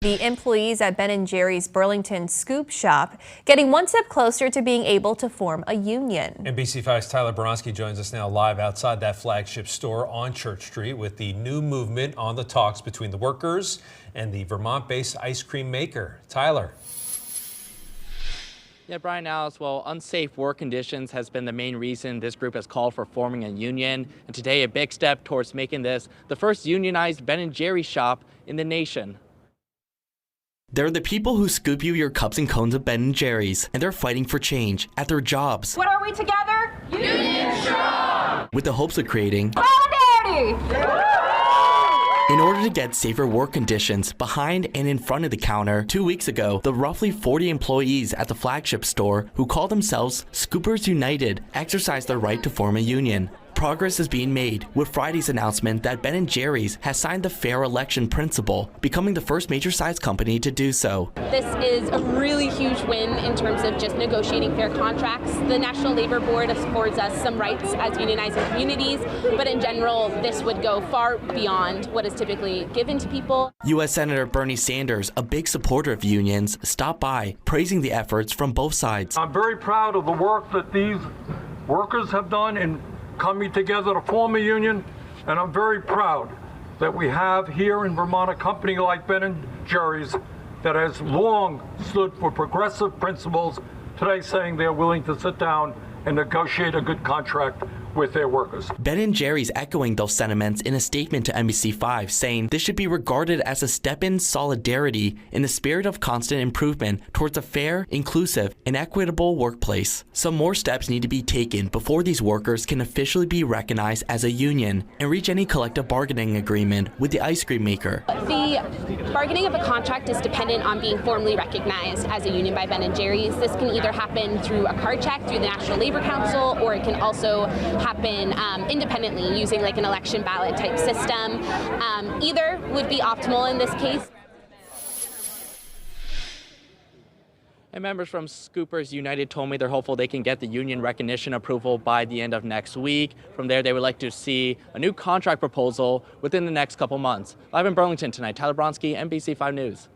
The employees at Ben & Jerry's Burlington Scoop Shop getting one step closer to being able to form a union. NBC5's Tyler Bronski joins us now live outside that flagship store on Church Street with the new movement on the talks between the workers and the Vermont-based ice cream maker. Tyler. Yeah, Brian Alice, well, unsafe work conditions has been the main reason this group has called for forming a union. And today, a big step towards making this the first unionized Ben & Jerry's shop in the nation. They're the people who scoop you your cups and cones of Ben & Jerry's, and they're fighting for change at their jobs. What are we together? Union strong! With the hopes of creating solidarity! In order to get safer work conditions behind and in front of the counter, 2 weeks ago, the roughly 40 employees at the flagship store who call themselves Scoopers United exercised their right to form a union. Progress is being made with Friday's announcement that Ben & Jerry's has signed the fair election principle, becoming the first major-sized company to do so. This is a really huge win in terms of just negotiating fair contracts. The National Labor Board affords us some rights as unionizing communities, but in general, this would go far beyond what is typically given to people. U.S. Senator Bernie Sanders, a big supporter of unions, stopped by, praising the efforts from both sides. I'm very proud of the work that these workers have done in coming together to form a union, and I'm very proud that we have here in Vermont a company like Ben & Jerry's that has long stood for progressive principles, today saying they're willing to sit down and negotiate a good contract with their workers. Ben & Jerry's echoing those sentiments in a statement to NBC5, saying this should be regarded as a step in solidarity in the spirit of constant improvement towards a fair, inclusive, and equitable workplace. Some more steps need to be taken before these workers can officially be recognized as a union and reach any collective bargaining agreement with the ice cream maker. The bargaining of a contract is dependent on being formally recognized as a union by Ben & Jerry's. This can either happen through a card check through the National Labor Council, or it can also happen independently using like an election ballot type system. Either would be optimal in this case. And members from Scoopers United told me they're hopeful they can get the union recognition approval by the end of next week. From there, they would like to see a new contract proposal within the next couple months. Live in Burlington tonight, Tyler Bronski, NBC5 News.